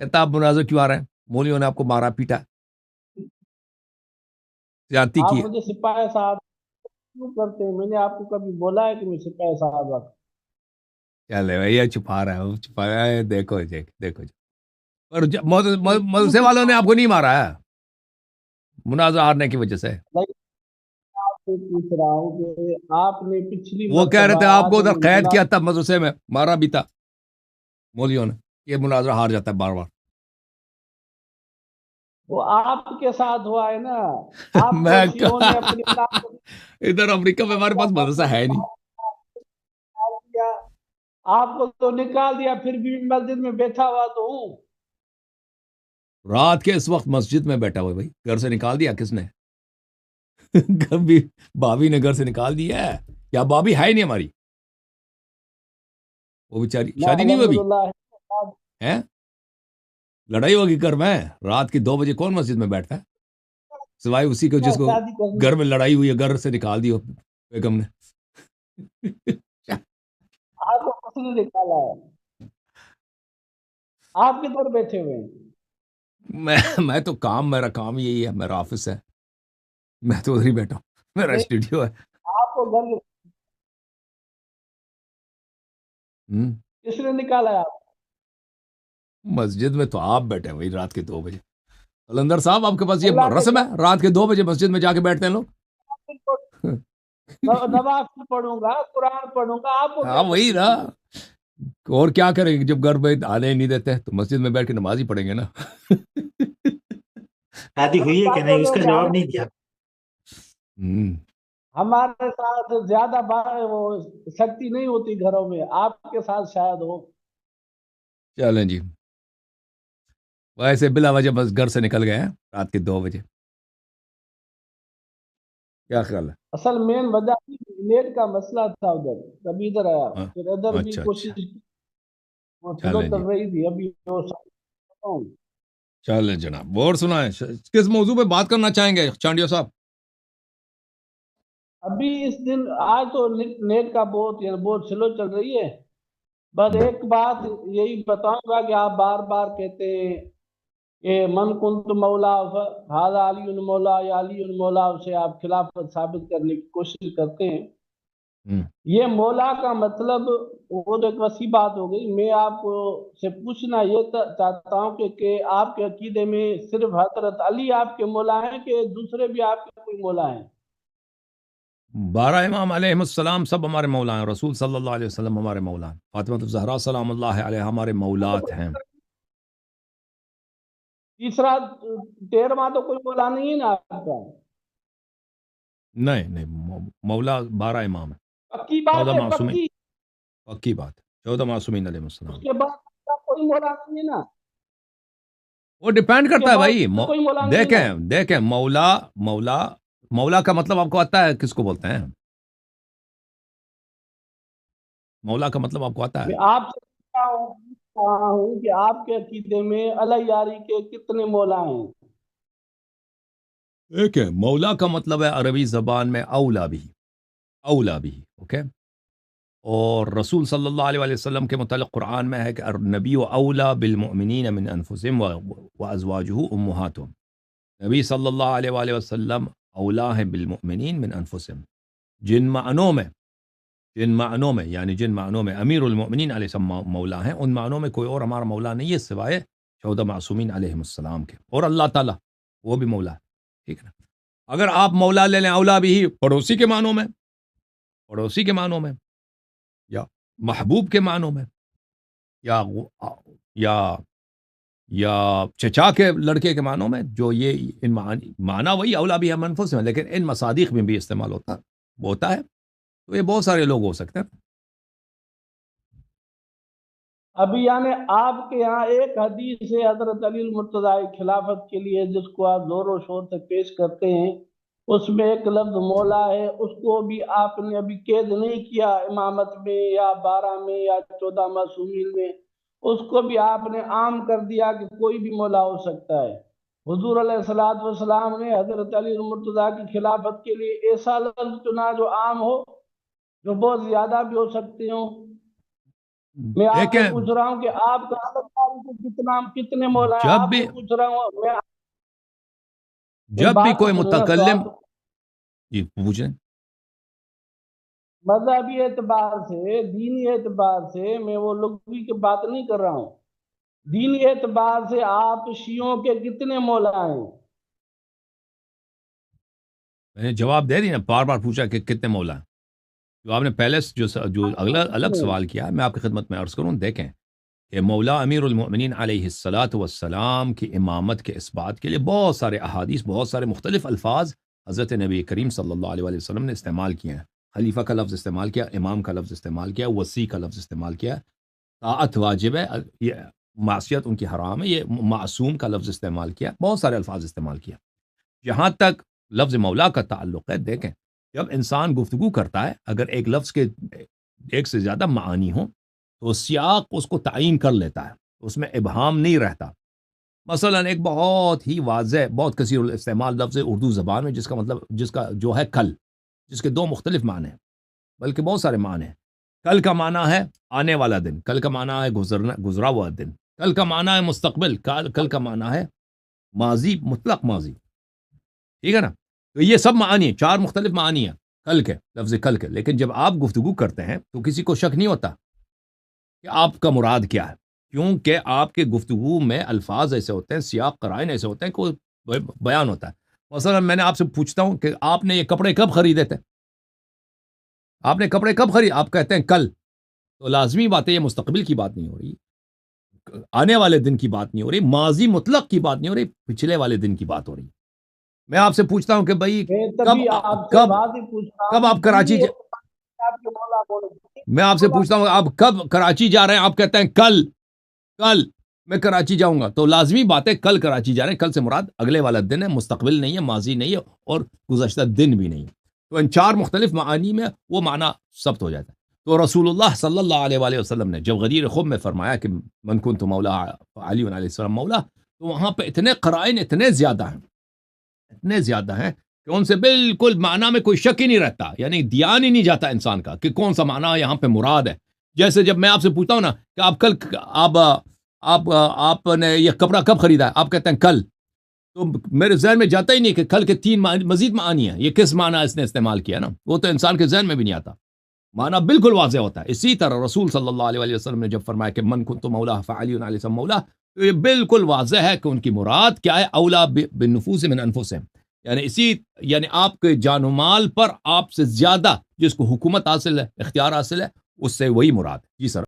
کہتا آپ مناظر کیوں آ رہے ہیں؟ مولیوں نے آپ کو مارا پیٹا، زیادتی آپ کی ہے۔ مجھے سپاہی صاحب کیوں کرتے ہیں؟ میں نے آپ کو کبھی بولا ہے کہ میں سپاہی صاحب آپ؟ چلے بھائی یہ چھپا رہا ہے، وہ چھپا رہا ہے، دیکھو جی دیکھو جی۔ اور کیوں مدرسے والوں نے آپ چھپا؟ کو نہیں مارا ہے مناظر ہارنے کی وجہ سے؟ آپ سے پوچھ رہا ہوں کہ آپ نے پچھلی وہ کہہ رہے مرتبہ تھے آپ کو آدم ادھر قید کیا انقلاب، تھا مدرسے میں، مارا بھی تھا مولیوں نے، یہ مناظر ہار جاتا ہے بار بار۔ وہ آپ کے ساتھ ہوا ہے نا؟ آپ کو میں شیعوں کہا نے اپنے نام ادھر امریکہ میں ہمارے پاس مدرسہ ہے نہیں۔ دیا، آپ کو تو نکال دیا، پھر بھی مسجد میں بیٹھا ہوا تو ہوں۔ رات کے اس وقت مسجد میں بیٹھا ہوا بھائی، گھر سے نکال دیا کس نے؟ کبھی بابی نے گھر سے نکال دیا ہے؟ یا بابی ہے ہی نہیں ہماری، وہ بیچاری میں شادی نہیں ہوئی ابھی الحمدللہ ہے؟ لڑائی ہوگی گھر میں، رات کی 2 بجے کون مسجد میں بیٹھتا ہے سوائے اسی کو جس کو شادی کرنی، گھر میں لڑائی ہوئی ہے، گھر سے نکال دی ہو بیگم نے۔ آپ کو کس نے نکالا ہے؟ آپ کدھر بیٹھے ہوئے ہیں؟ میں تو میرا کام یہی ہے، میرا آفس ہے، میں تو ادھر ہی بیٹھا ہوں، میرا نہیں، اسٹوڈیو ہے۔ آپ کو گھر ہوں، کس نے نکالا ہے آپ؟ مسجد میں تو آپ بیٹھے ہیں وہی رات کے 2 بجے۔ قلندر صاحب آپ کے پاس یہ اللہ کے رسم ہے رات کے 2 بجے مسجد میں جا کے بیٹھتے ہیں لوگ؟ نماز پڑھوں گا، قرآن پڑھوں گا، آپ کو کیا ہاں وہی نا، تکلیف ہے؟ اور کیا کریں گے جب گھر میں آنے ہی نہیں دیتے تو مسجد میں بیٹھ کے نماز ہی پڑھیں گے نا۔ شادی ہوئی ہے کہ نہیں اس کا جواب نہیں دیا۔ ہوں، ہمارے ساتھ زیادہ وہ سختی نہیں ہوتی گھروں میں، آپ کے ساتھ شاید ہو۔ چلیں جی، ویسے بلا وجہ بس گھر سے نکل گئے ہیں رات کے 2 بجے، کیا خیال ہے؟ اصل مین وجہ نیٹ کا مسئلہ تھا، ادھر کبھی ادھر آیا، ہاں، پھر ادھر بھی اچھا اچھا، کوشش کی، وہ سلو چلیں جی، چل رہی تھی، ابھی وہ ہوں۔ چلیں جناب، اور سنائیں کس موضوع پہ بات کرنا چاہیں گے چانڈیو صاحب؟ ابھی اس دن آج تو نیٹ کا بہت سلو چل رہی ہے، بس ایک بات یہی بتاؤں گا کہ آپ بار بار کہتے ہیں کہ من کنت مولا ہذا علی مولا یا علی مولا، سے آپ خلافت ثابت کرنے کی کوشش کرتے ہیں۔ ہوں، یہ مولا کا مطلب وہ تو ایک وسیع بات ہو گئی۔ میں آپ کو سے پوچھنا یہ چاہتا ہوں کہ آپ کے عقیدے میں صرف حضرت علی آپ کے مولا ہیں کہ دوسرے بھی آپ کے کوئی مولا ہیں؟ 12 امام علیہ السلام سب ہمارے مولا ہیں، رسول صلی اللہ علیہ وسلم ہمارے مولا ہیں، فاطمہ الزہرا سلام اللہ علیہ ہمارے مولات ہیں۔ تیسرا 13واں تو کوئی مولا نہیں ہے نا آپ کا؟ نہیں نہیں، مولا 12 امام ہیں، پکی بات 14 ہے، معصومین، پکی۔ پکی بات ہے، 14 معصومین علیہ اس السلام۔ کے بعد آپ کا کوئی مولا نہیں ہے نا؟ وہ ڈیپینڈ اس کے کرتا ہے بعد بھائی، کوئی مولا نہیں ہے نا؟ دیکھیں دیکھیں، مولا مولا مولا کا مطلب آپ کو آتا ہے کس کو بولتے ہیں؟ مولا کا مطلب آپ کو آتا ہے؟ میں آپ سے پوچھ رہا ہوں کہ آپ کے عقیدے میں اللہ یاری کے کتنے مولا ہیں؟ دیکھیں مولا کا مطلب ہے عربی زبان میں اولا بھی، اولا بھی، اوکے؟ اور رسول صلی اللہ علیہ وسلم کے متعلق قرآن میں ہے کہ النبی اولا بالمؤمنین من انفسهم وازواجہ امہاتہم، نبی صلی اللہ علیہ وآلہ وسلم اولا ہے بالمؤمنین من انفسهم، جن معنوں میں یعنی جن معنوں میں امیر المؤمنین علیہ السلام مولا ہیں، ان معنوں میں کوئی اور ہمارا مولا نہیں ہے سوائے 14 معصومین علیہ السلام کے، اور اللہ تعالیٰ وہ بھی مولا ہے، ٹھیک ہے نا؟ اگر آپ مولا لے لیں اولا بھی پڑوسی کے معنوں میں، پڑوسی کے معنوں میں، یا محبوب کے معنوں میں، یا یا یا چچا کے لڑکے کے معنوں میں، جو یہ ان معنی وہی اولا بھی ہے منفس میں، لیکن ان مصادیق میں بھی استعمال ہوتا ہے، تو یہ بہت سارے لوگ ہو سکتے ہیں۔ ابھی یعنی آپ کے ہاں ایک حدیث ہے حضرت علی المرتضی خلافت کے لیے جس کو آپ زور و شور سے پیش کرتے ہیں، اس میں ایک لفظ مولا ہے، اس کو بھی آپ نے ابھی قید نہیں کیا امامت میں یا 12 میں یا 14 معصومین میں، اس کو بھی آپ نے عام کر دیا کہ کوئی بھی مولا ہو سکتا ہے۔ حضور علیہ الصلوۃ والسلام نے حضرت علی المرتضی کی خلافت کے لیے ایسا لفظ چنا جو عام ہو، جو بہت زیادہ بھی ہو سکتے ہوں۔ میں آپ سے دیکھیں پوچھ رہا ہوں کہ آپ کا کتنے مولا ہیں؟ جب آپ بھی سے پوچھ رہا ہوں میں، جب بھی بات تو کوئی سنو نا، متکلم، سوال تو جی پوچھیں، مذہبی اعتبار سے، دینی اعتبار سے میں وہ لغوی کی بات نہیں کر رہا ہوں، دینی اعتبار سے آپ شیعوں کے کتنے مولا ہیں؟ میں نے جواب دے دیا، بار بار پوچھا کہ کتنے مولا ہیں۔ جو آپ نے پہلے جو اگلا الگ کتنے؟ سوال کیا میں آپ کی خدمت میں عرض کروں، دیکھیں کہ مولا امیر المؤمنین علیہ الصلاۃ والسلام کی امامت کے اس بات کے لیے بہت سارے احادیث، بہت سارے مختلف الفاظ حضرت نبی کریم صلی اللہ علیہ وسلم نے استعمال کیے ہیں۔ خلیفہ کا لفظ استعمال کیا، امام کا لفظ استعمال کیا، وسیع کا لفظ استعمال کیا، طاعت واجب ہے، یہ معصیت ان کی حرام ہے، یہ معصوم کا لفظ استعمال کیا، بہت سارے الفاظ استعمال کیا۔ جہاں تک لفظ مولا کا تعلق ہے، دیکھیں جب انسان گفتگو کرتا ہے، اگر ایک لفظ کے ایک سے زیادہ معانی ہوں تو سیاق اس کو تعین کر لیتا ہے، اس میں ابہام نہیں رہتا۔ مثلا ایک بہت ہی واضح، بہت کثیر الاستعمال لفظ اردو زبان میں جس کا جو ہے کل، جس کے دو مختلف معنی ہیں، بلکہ بہت سارے معنی ہیں۔ کل کا معنی ہے آنے والا دن، کل کا معنی ہے گزرا ہوا دن، کل کا معنی ہے مستقبل، کل کا معنی ہے ماضی، مطلق ماضی، ٹھیک ہے نا؟ تو یہ سب معانی ہیں، چار مختلف معانی ہیں کل کے، لفظ کل کے۔ لیکن جب آپ گفتگو کرتے ہیں تو کسی کو شک نہیں ہوتا کہ آپ کا مراد کیا ہے، کیونکہ آپ کے گفتگو میں الفاظ ایسے ہوتے ہیں، سیاق قرائن ایسے ہوتے ہیں کہ وہ بیان ہوتا ہے۔ مثلا میں نے آپ سے پوچھتا ہوں کہ آپ نے یہ کپڑے کب خریدے تھے، آپ نے کپڑے کب خرید، آپ کہتے ہیں کل، تو لازمی بات ہے یہ مستقبل کی بات نہیں ہو رہی، آنے والے دن کی بات نہیں ہو رہی، ماضی مطلق کی بات نہیں ہو رہی، پچھلے والے دن کی بات ہو رہی۔ میں آپ سے پوچھتا ہوں کہ بھائی میں کب تبھی آپ سے کب بات ہی پوچھ رہا کب ہوں آپ کہ کراچی دینی اعتبار سے آپ کے مولا بولے، میں آپ سے پوچھتا ہوں آپ کب کراچی جا رہے ہیں، آپ کہتے ہیں کل، کل میں کراچی جاؤں گا، تو لازمی بات ہے کل کراچی جا رہے ہیں، کل سے مراد اگلے والا دن ہے، مستقبل نہیں ہے، ماضی نہیں ہے، اور گزشتہ دن بھی نہیں ہے۔ تو ان چار مختلف معانی میں وہ معنی ثبت ہو جاتا ہے۔ تو رسول اللہ صلی اللہ علیہ وآلہ وسلم نے جب غدیر خم میں فرمایا کہ من کنت مولا علی علیہ السلام مولا، تو وہاں پہ اتنے قرائن اتنے زیادہ ہیں کہ ان سے بالکل معنی میں کوئی شک ہی نہیں رہتا، یعنی دھیان ہی نہیں جاتا انسان کا کہ کون سا معنی یہاں پہ مراد ہے۔ جیسے جب میں آپ سے پوچھتا ہوں نا کہ آپ کل آپ نے یہ کپڑا کب خریدا ہے، آپ کہتے ہیں کل، تو میرے ذہن میں جاتا ہی نہیں کہ کل کے تین مزید معانی ہیں، یہ کس معنی اس نے استعمال کیا نا، وہ تو انسان کے ذہن میں بھی نہیں آتا، معنی بالکل واضح ہوتا ہے۔ اسی طرح رسول صلی اللہ علیہ وسلم نے جب فرمایا کہ من کنت مولا فعلی علیہ السلام مولا، تو یہ بالکل واضح ہے کہ ان کی مراد کیا ہے، اولا بالنفوس من انفسهم، یعنی آپ کے جان و مال پر آپ سے زیادہ جس کو حکومت حاصل ہے، اختیار حاصل ہے، اس سے وہی مراد ہے۔ جی سر۔